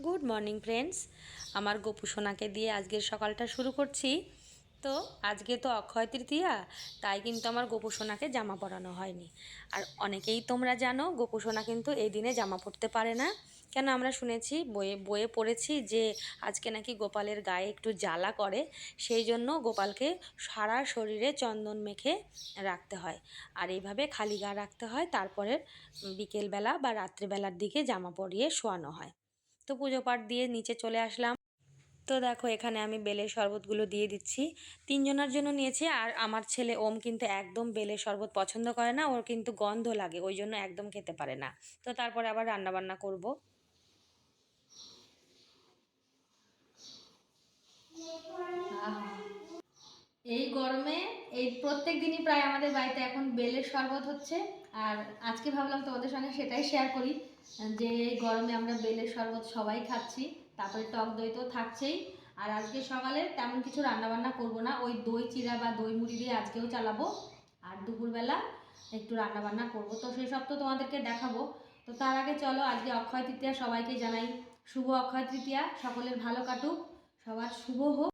Good morning friends. আমার গোপু সোনাকে দিয়ে আজকের সকালটা শুরু করছি। তো আজকে তো অক্ষয় তৃতীয়া, তাই কিন্তু আমার গোপু সোনাকে জামা পরানো হয়নি। আর অনেকেই তোমরা জানো গোপু সোনা কিন্তু এই দিনে জামা পরতে পারে না। কেন আমরা শুনেছি, বইয়ে বইয়ে পড়েছি যে আজকে নাকি গোপালের গায়ে একটু জ্বালা করে, সেই জন্য গোপালকে সারা শরীরে চন্দন মেখে রাখতে হয়। আর এইভাবে খালি গা রাখতে হয়, তারপরে বিকেলবেলা বা রাত্রিবেলার দিকে জামা পরিয়ে শোয়ানো হয়। তো পুজো পাঠ দিয়ে নিচে চলে আসলাম। তো দেখো এখানে আমি বেলের শরবতগুলো দিয়ে দিচ্ছি। তিনজনের জন্য নিয়েছি। আর আমার ছেলে ওম কিন্তু একদম বেলের শরবত পছন্দ করে না, ওর কিন্তু গন্ধ লাগে, ওই জন্য একদম খেতে পারে না। তো তারপরে আবার রান্না বান্না করব। এই গরমে এই প্রত্যেক দিনই প্রায় আমাদের বাড়িতে এখন বেলের শরবত হচ্ছে। আর আজকে ভাবলাম তোমাদের সঙ্গে সেটাই শেয়ার করি যে এই গরমে আমরা বেলের শরবত সবাই খাচ্ছি, তারপরে টক দই তো থাকছেই। আর আজকে সকালে তেমন কিছু রান্নাবান্না করব না, ওই দই চিড়া বা দই মুড়ি দিয়ে আজকেও চালাবো। আর দুপুরবেলা একটু রান্নাবান্না করব, তো সেই সব তো তোমাদেরকে দেখাবো। তো তার আগে চলো আজকে অক্ষয় তৃতীয়া, সবাইকে জানাই শুভ অক্ষয় তৃতীয়া, সকলের ভালো কাটুক, সবার শুভ হোক।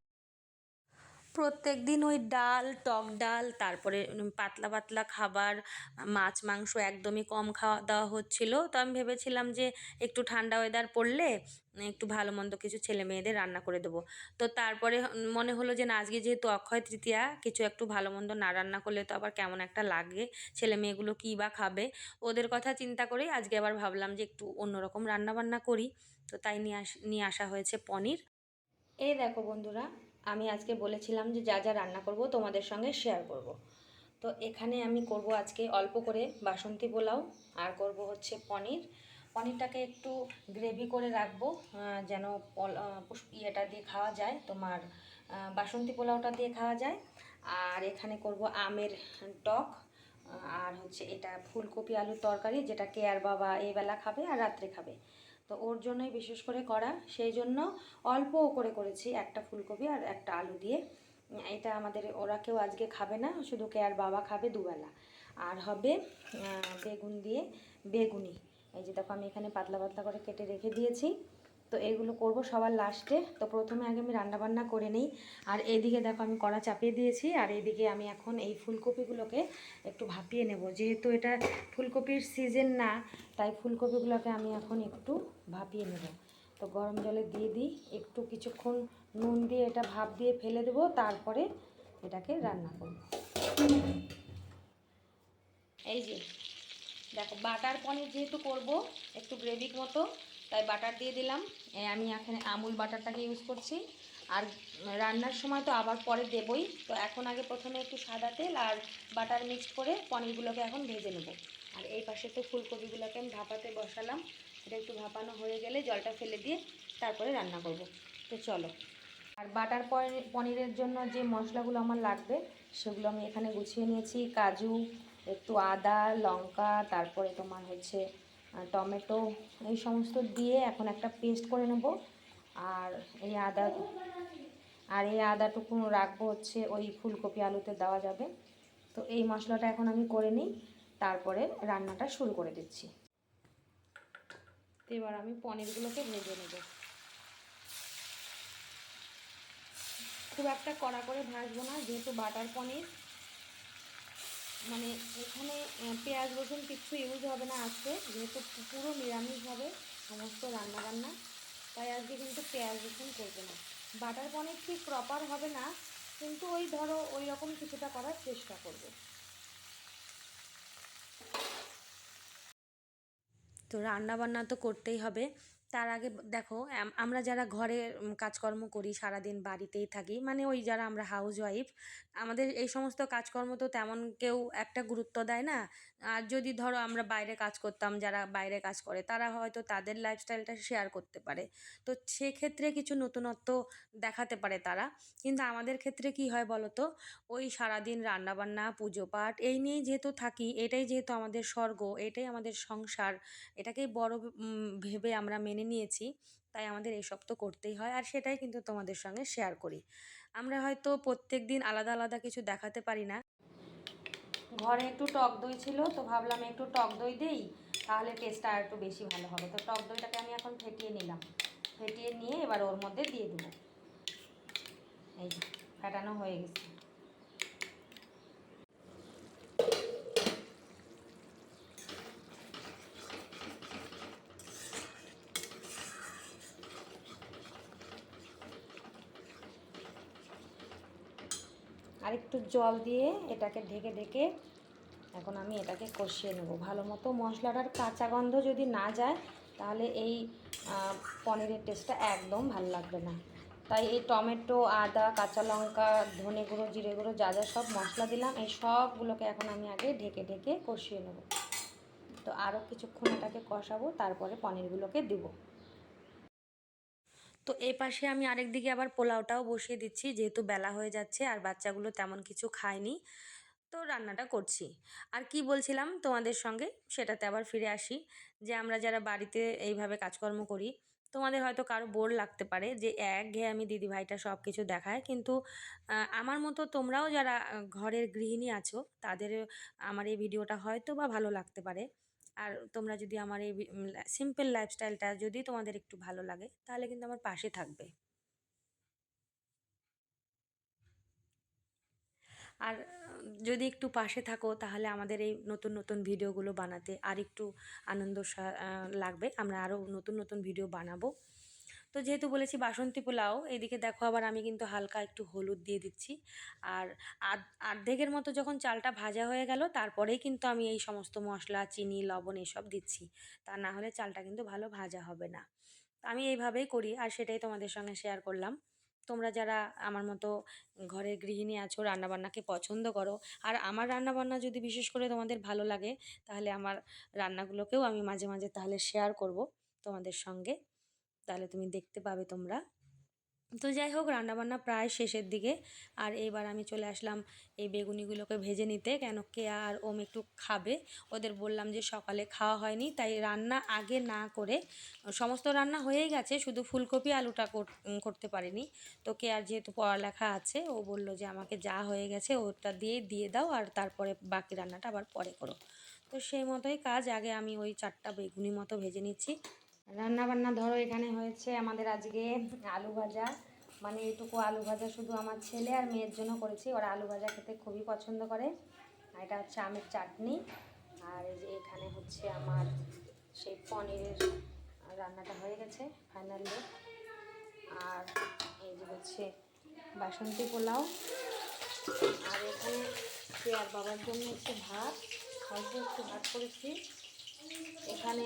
প্রত্যেক দিন ওই ডাল, টক ডাল, তারপরে পাতলা পাতলা খাবার, মাছ মাংস একদমই কম খাওয়া দাওয়া হচ্ছিল। তো আমি ভেবেছিলাম যে একটু ঠান্ডা ওয়েদার পড়লে একটু ভালো মন্দ কিছু ছেলে মেয়েদের রান্না করে দেবো। তো তারপরে মনে হলো যে না, আজকে যেহেতু অক্ষয় তৃতীয়া, কিছু একটু ভালো মন্দ না রান্না করলে তো আবার কেমন একটা লাগে, ছেলে মেয়েগুলো কী বা খাবে। ওদের কথা চিন্তা করেই আজকে আবার ভাবলাম যে একটু অন্যরকম রান্না বান্না করি। তো তাই নিয়ে আসা হয়েছে পনির। এই দেখো বন্ধুরা, আমি আজকে বলেছিলাম যে যা যা রান্না করব তোমাদের সঙ্গে শেয়ার করব। তো এখানে আমি করব আজকে অল্প করে বাসন্তী পোলাও, আর করব হচ্ছে পনির। পনিরটাকে একটু গ্রেভি করে রাখবো, যেন ইয়েটা দিয়ে খাওয়া যায়, তোমার বাসন্তী পোলাওটা দিয়ে খাওয়া যায়। আর এখানে করব আমের টক, আর হচ্ছে এটা ফুলকপি আলুর তরকারি, যেটা কেয়ার বাবা এই বেলা খাবে আর রাত্রে খাবে। তো ওর জন্যই বিশেষ করে করা, সেই জন্য অল্প করে করেছি, একটা ফুলকপি আর একটা আলু দিয়ে। এটা আমাদের ওরা কেউ আজকে খাবে না, শুধু কেয়ার বাবা খাবে দুবেলা। আর হবে বেগুন দিয়ে বেগুনি। এই যে দেখো আমি এখানে পাতলা পাতলা করে কেটে রেখে দিয়েছি। তো এগুলো করব সবার লাস্টে। তো প্রথমে আগে আমি রান্নাবান্না করে নিই। আর এইদিকে দেখো আমি কড়া চাপিয়ে দিয়েছি, আর এইদিকে আমি এখন এই ফুলকপিগুলোকে একটু ভাপিয়ে নেব। যেহেতু এটা ফুলকপির সিজন না, তাই ফুলকপিগুলোকে আমি এখন একটু ভাপিয়ে নেব। তো গরম জলে দিয়ে দিই, একটু কিছুক্ষণ নুন দিয়ে এটা ভাপ দিয়ে ফেলে দেবো, তারপরে এটাকে রান্না করব। এই যে দেখো, বাটার পনির যেহেতু করব একটু গ্রেভির মতো, তাই বাটার দিয়ে দিলাম। আমি এখানে আমুল বাটারটাকে ইউজ করছি। আর রান্নার সময় তো আবার পরে দেবই, তো এখন আগে প্রথমে একটু সাদা তেল আর বাটার মিক্সড করে পনিরগুলোকে এখন ভেজে নেব। আর এই পাশে তো ফুলকপিগুলোকে আমি ভাপাতে বসালাম, এটা একটু ভাপানো হয়ে গেলে জলটা ফেলে দিয়ে তারপরে রান্না করব। তো চলো। আর বাটার পনিরের জন্য যে মশলাগুলো আমার লাগবে সেগুলো আমি এখানে গুছিয়ে নিয়েছি। কাজু, একটু আদা, লঙ্কা, তারপরে তোমার হচ্ছে টমেটো, এই সমস্ত দিয়ে এখন একটা পেস্ট করে নেব। আর এই আদাটুকু রাখবো হচ্ছে ওই ফুলকপি আলুতে দেওয়া যাবে। তো এই মশলাটা এখন আমি করে নিই, তারপরে রান্নাটা শুরু করে দিচ্ছি। তো এবার আমি পনিরগুলোকে ভেজে নেব। খুব একটা কড়া করে ভাজবো না, যেহেতু বাটার পনির, মানে এখানে পেঁয়াজ রসুন কিচ্ছু ইউজ হবে না আজকে, যেহেতু পুরো নিরামিষ হবে সমস্ত রান্নাবান্না, তাই আজকে কিন্তু পেঁয়াজ রসুন করবো না। বাটার পনির ঠিক প্রপার হবে না, কিন্তু ওই ধরো ওই রকম কিছুটা করার চেষ্টা করব। তো রান্না বান্না তো করতেই হবে। তার আগে দেখো, আমরা যারা ঘরে কাজকর্ম করি, সারাদিন বাড়িতেই থাকি, মানে ওই যারা আমরা হাউস ওয়াইফ, আমাদের এই সমস্ত কাজকর্ম তো তেমন কেউ একটা গুরুত্ব দেয় না। আর যদি ধরো আমরা বাইরে কাজ করতাম, যারা বাইরে কাজ করে তারা হয়তো তাদের লাইফস্টাইলটা শেয়ার করতে পারে, তো সেক্ষেত্রে কিছু নতুনত্ব দেখাতে পারে তারা। কিন্তু আমাদের ক্ষেত্রে কি হয় বলো তো, ওই সারাদিন রান্নাবান্না পুজো পাঠ এই নিয়েই যেহেতু থাকি, এটাই যেহেতু আমাদের স্বর্গ, এটাই আমাদের সংসার, এটাকেই বড় ভেবে আমরা মেনে নিয়েছি, তাই আমাদের এসব তো করতেই হয়। আর সেটাই কিন্তু তোমাদের সঙ্গে শেয়ার করি। আমরা হয়তো প্রত্যেক দিন আলাদা আলাদা কিছু দেখাতে পারি না। ঘরে একটু টক দই ছিল, তো ভাবলাম একটু টক দই দেই, তাহলে টেস্টটা আর একটু বেশি ভালো হবে। তো টক দইটাকে আমি এখন ফেটিয়ে নিলাম। ফেটিয়ে নিয়ে এবার ওর মধ্যে দিয়ে দেবো। এই যে ফেটানো হয়ে গেছে। আর একটু জল দিয়ে এটাকে ঢেকে ঢেকে এখন আমি এটাকে কষিয়ে নেব ভালো মতো। মশলাটার কাঁচা গন্ধ যদি না যায় তাহলে এই পনিরের টেস্টটা একদম ভালো লাগবে না। তাই এই টমেটো, আদা, কাঁচা লঙ্কা, ধনে গুঁড়ো, জিরে গুঁড়ো যা যা সব মশলা দিলাম এই সবগুলোকে এখন আমি আগে ঢেকে ঢেকে কষিয়ে নেব। তো আরও কিছুক্ষণ এটাকে কষাবো, তারপরে পনিরগুলোকে দেবো। তো এই পাশে আমি আরেক দিকে আবার পোলাওটাও বসিয়ে দিচ্ছি, যেহেতু বেলা হয়ে যাচ্ছে আর বাচ্চাগুলো তেমন কিছু খায়নি, তো রান্নাটা করছি। আর কি বলছিলাম তোমাদের সঙ্গে, সেটাতে আবার ফিরে আসি যে আমরা যারা বাড়িতে এইভাবে কাজকর্ম করি, তোমাদের হয়তো কারো বোর লাগতে পারে যে একঘেয়ে আমি দিদিভাইটা সব কিছু দেখায়, কিন্তু আমার মতো তোমরাও যারা ঘরের গৃহিণী আছো তাদের আমার এই ভিডিওটা হয়তো বা ভালো লাগতে পারে। আর তোমরা যদি আমার এই সিম্পল লাইফস্টাইলটা যদি তোমাদের একটু ভালো লাগে তাহলে কিন্তু আমার পাশে থাকবে। আর যদি একটু পাশে থাকো তাহলে আমাদের এই নতুন নতুন ভিডিওগুলো বানাতে আর একটু আনন্দ লাগবে। আমরা আরও নতুন নতুন ভিডিও বানাবো। তো যেহেতু বলেছি বাসন্তী পোলাও, এদিকে দেখো আবার আমি কিন্তু হালকা একটু হলুদ দিয়ে দিচ্ছি। আর অর্ধেকের মতো যখন চালটা ভাজা হয়ে গেল তারপরেই কিন্তু আমি এই সমস্ত মশলা, চিনি, লবণ এসব দিচ্ছি। তা না হলে চালটা কিন্তু ভালো ভাজা হবে না। আমি এইভাবেই করি আর সেটাই তোমাদের সঙ্গে শেয়ার করলাম। তোমরা যারা আমার মতো ঘরের গৃহিণী আছো, রান্নাবান্নাকে পছন্দ করো, আর আমার রান্নাবান্না যদি বিশেষ করে তোমাদের ভালো লাগে তাহলে আমার রান্নাগুলোকেও আমি মাঝে মাঝে তাহলে শেয়ার করব তোমাদের সঙ্গে, তাহলে তুমি দেখতে পাবে তোমরা। তো যাই হোক, রান্নাবান্না প্রায় শেষের দিকে। আর এইবার আমি চলে আসলাম এই বেগুনিগুলোকে ভেজে নিতে, কেন কেয়া আর ওম একটু খাবে। ওদের বললাম যে সকালে খাওয়া হয়নি, তাই রান্না আগে না করে, সমস্ত রান্না হয়েই গেছে, শুধু ফুলকপি আলুটা করতে পারিনি। তো কেয়ার যেহেতু পড়ালেখা আছে, ও বলল যে আমাকে যা হয়ে গেছে ওটা দিয়ে দাও, আর তারপরে বাকি রান্নাটা আবার পরে করো। তো সেই মতোই কাজ, আগে আমি ওই 4টা বেগুনি মতো ভেজে নিচ্ছি। রান্না বান্না ধরো এখানে হয়েছে আমাদের আজকে আলু ভাজা, মানে এইটুকু আলু ভাজা শুধু আমার ছেলে আর মেয়ের জন্য করেছি, ওরা আলু ভাজা খেতে খুবই পছন্দ করে। আর এটা হচ্ছে আমের চাটনি, আর এই যে এখানে হচ্ছে আমার সেই পনিরের রান্নাটা হয়ে গেছে ফাইনালি। আর এই যে হচ্ছে বাসন্তী পোলাও, আর এখানে আর বাবার জন্য হচ্ছে ভাত, অল্প একটু ভাত করেছি। এখানে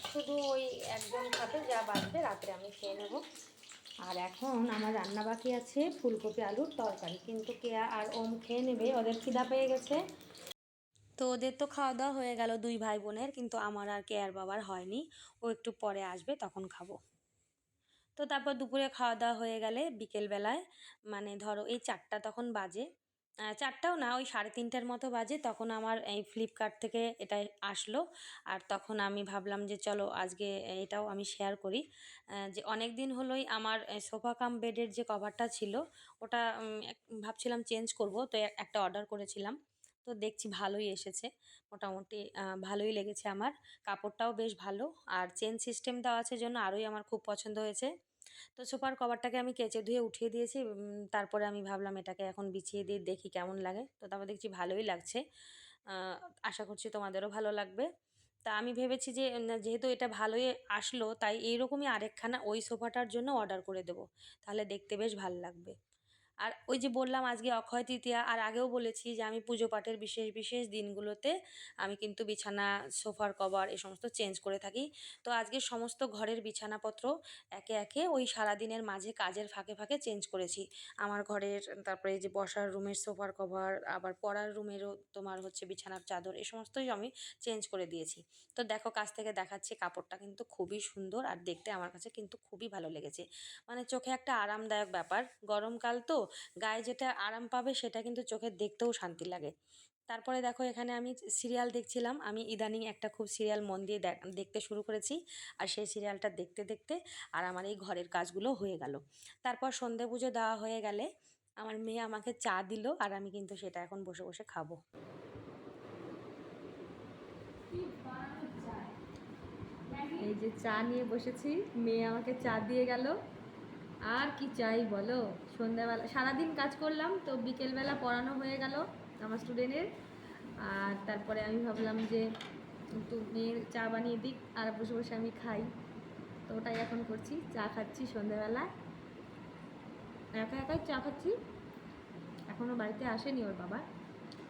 শুধু ওই একজন খাবে, যা বাঁচবে রাত্রে আমি খেয়ে নেব। আর এখন আমার রান্না বাকি আছে ফুলকপি আলুর তরকারি, কিন্তু কেয়া আর ওম খেয়ে নেবে, ওদের খিদা পেয়ে গেছে। তো ওদের তো খাওয়া দাওয়া হয়ে গেল দুই ভাই বোনের, কিন্তু আমার আর কেয়ার বাবার হয়নি, ও একটু পরে আসবে তখন খাবো। তো তারপর দুপুরে খাওয়া দাওয়া হয়ে গেলে বিকেলবেলায়, মানে ধরো এই 4টা তখন বাজে, 4টাও না, ওই 3:30টার মতো বাজে, তখন আমার এই ফ্লিপকার্ট থেকে এটা আসলো। আর তখন আমি ভাবলাম যে চলো আজকে এটাও আমি শেয়ার করি, যে অনেক দিন হলোই আমার সোফা কাম বেডের যে কভারটা ছিল ওটা ভাবছিলাম চেঞ্জ করব, তো একটা অর্ডার করেছিলাম। তো দেখছি ভালোই এসেছে, মোটামুটি ভালোই লেগেছে আমার, কাপড়টাও বেশ ভালো, আর চেন সিস্টেম দেওয়া আছে জন্য আরোই আমার খুব পছন্দ হয়েছে। তো সোফার কভারটাকে আমি কেচে ধুয়ে উঠিয়ে দিয়েছি, তারপরে আমি ভাবলাম এটাকে এখন বিছিয়ে দিয়ে দেখি কেমন লাগে। তো তারপর দেখছি ভালোই লাগছে, আশা করছি তোমাদেরও ভালো লাগবে। তা আমি ভেবেছি যে যেহেতু এটা ভালোই আসলো, তাই এইরকমই আরেকখানা ওই সোফাটার জন্য অর্ডার করে দেবো, তাহলে দেখতে বেশ ভালো লাগবে। আর ওই যে বললাম আজকে অক্ষয় তৃতীয়া, আর আগেও বলেছি যে আমি পুজো পাঠের বিশেষ বিশেষ দিনগুলোতে আমি কিন্তু বিছানা, সোফার কভার এ সমস্ত চেঞ্জ করে থাকি। তো আজকে সমস্ত ঘরের বিছানাপত্র একে একে ওই সারাদিনের মাঝে কাজের ফাঁকে ফাঁকে চেঞ্জ করেছি। আমার ঘরের, তারপরে এই যে বসার রুমের সোফার কভার, আবার পড়ার রুমেরও তোমার হচ্ছে বিছানার চাদর, এই সমস্তই আমি চেঞ্জ করে দিয়েছি। তো দেখো কাছ থেকে দেখাচ্ছি, কাপড়টা কিন্তু খুবই সুন্দর আর দেখতে আমার কাছে কিন্তু খুবই ভালো লেগেছে, মানে চোখে একটা আরামদায়ক ব্যাপার। গরমকাল তো গায়ে যেটা আরাম পাবে সেটা কিন্তু চোখে দেখতেও শান্তি লাগে। তারপরে দেখো এখানে আমি সিরিয়াল দেখছিলাম, আমি ইদানিং একটা খুব সিরিয়াল মন দিয়ে দেখতে শুরু করেছি, আর সেই সিরিয়ালটা দেখতে দেখতে আর আমার এই ঘরের কাজগুলো হয়ে গেল। তারপর সন্ধে পুজো দেওয়া হয়ে গেলে আমার মেয়ে আমাকে চা দিল, আর আমি কিন্তু সেটা এখন বসে বসে খাবো। এই যে চা নিয়ে বসেছি, মেয়ে আমাকে চা দিয়ে গেল। আর কি চাই বলো, সন্ধ্যাবেলা সারাদিন কাজ করলাম, তো বিকেলবেলা পড়ানো হয়ে গেল আমার স্টুডেন্টের। আর তারপরে আমি ভাবলাম যে একটু মেয়ের চা বানিয়ে দিক আর বসে বসে আমি খাই। তো ওটাই এখন করছি, চা খাচ্ছি সন্ধ্যাবেলা, একা একাই চা খাচ্ছি। এখনও বাড়িতে আসেনি ওর বাবা,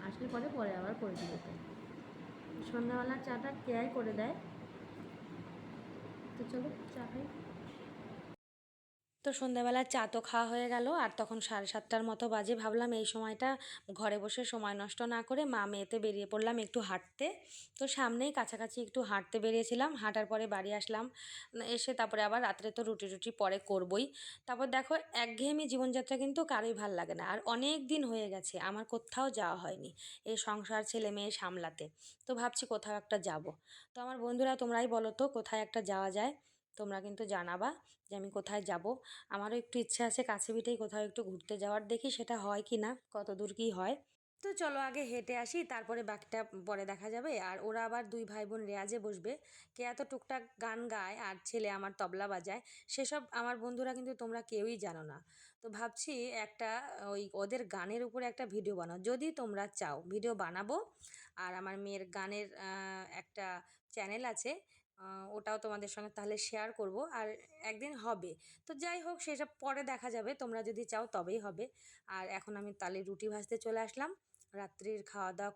আসলে পরে আবার করে দিল। সন্ধ্যাবেলার চাটা কেয়াই করে দেয়। তো চলো চা খাই। তো সন্ধ্যাবেলা চা তো খাওয়া হয়ে গেল, আর তখন 7:30টার মতো বাজে। ভাবলাম এই সময়টা ঘরে বসে সময় নষ্ট না করে মা মেয়েতে বেরিয়ে পড়লাম একটু হাঁটতে। তো সামনেই কাছাকাছি একটু হাঁটতে বেরিয়েছিলাম, হাঁটার পরে বাড়ি আসলাম। এসে তারপরে আবার রাত্রে তো রুটি টুটি পরে করবই। তারপর দেখো, একঘেয়েমি জীবনযাত্রা কিন্তু কারোই ভাল লাগে না। আর অনেক দিন হয়ে গেছে আমার কোথাও যাওয়া হয়নি এই সংসার ছেলে মেয়ে সামলাতে। তো ভাবছি কোথাও একটা যাব। তো আমার বন্ধুরা, তোমরাই বলো তো কোথায় একটা যাওয়া যায়। তোমরা কিন্তু জানাবা যে আমি কোথায় যাব। আমারও একটু ইচ্ছে আছে কাছে পিঠেই কোথাও একটু ঘুরতে যাওয়ার, দেখি সেটা হয় কি না, কত দূর কী হয়। তো চলো আগে হেঁটে আসি, তারপরে বাকিটা পরে দেখা যাবে। আর ওরা আবার দুই ভাই বোন রেয়াজে বসবে। কে এত টুকটাক গান গায় আর ছেলে আমার তবলা বাজায়, সেসব আমার বন্ধুরা কিন্তু তোমরা কেউই জানো না। তো ভাবছি একটা ওই ওদের গানের উপরে একটা ভিডিও বানাও, যদি তোমরা চাও ভিডিও বানাবো। আর আমার মেয়ের গানের একটা চ্যানেল আছে, ওটাও তোমাদের সঙ্গে তাহলে শেয়ার করব। আর একদিন হবে। তো যাই হোক, সেসব পরে দেখা যাবে, তোমরা যদি চাও তবেই হবে। আর এখন আমি তালে রুটি ভাজতে চলে আসলাম রাত্রির খাওয়া দাওয়া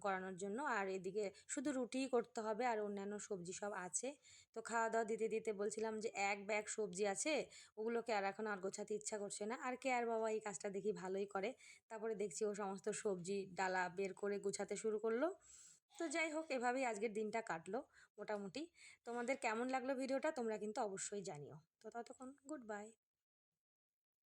করানোর জন্য। আর এদিকে শুধু রুটিই করতে হবে, আর অন্যান্য সবজি সব আছে। তো খাওয়া দাওয়া দিতে দিতে বলছিলাম যে এক ব্যাগ সবজি আছে, ওগুলোকে আর এখন আর গোছাতে ইচ্ছা করছে না। আর কে আর বাবা এই কাজটা দেখি ভালোই করে। তারপরে দেখছি ও সমস্ত সবজি ডালা বের করে গুছাতে শুরু করলো। তো যাই হোক, এভাবেই আজকের দিনটা কাটলো মোটামুটি। তোমাদের কেমন লাগলো ভিডিওটা তোমরা কিন্তু অবশ্যই জানিও। তো ততক্ষণ গুড বাই।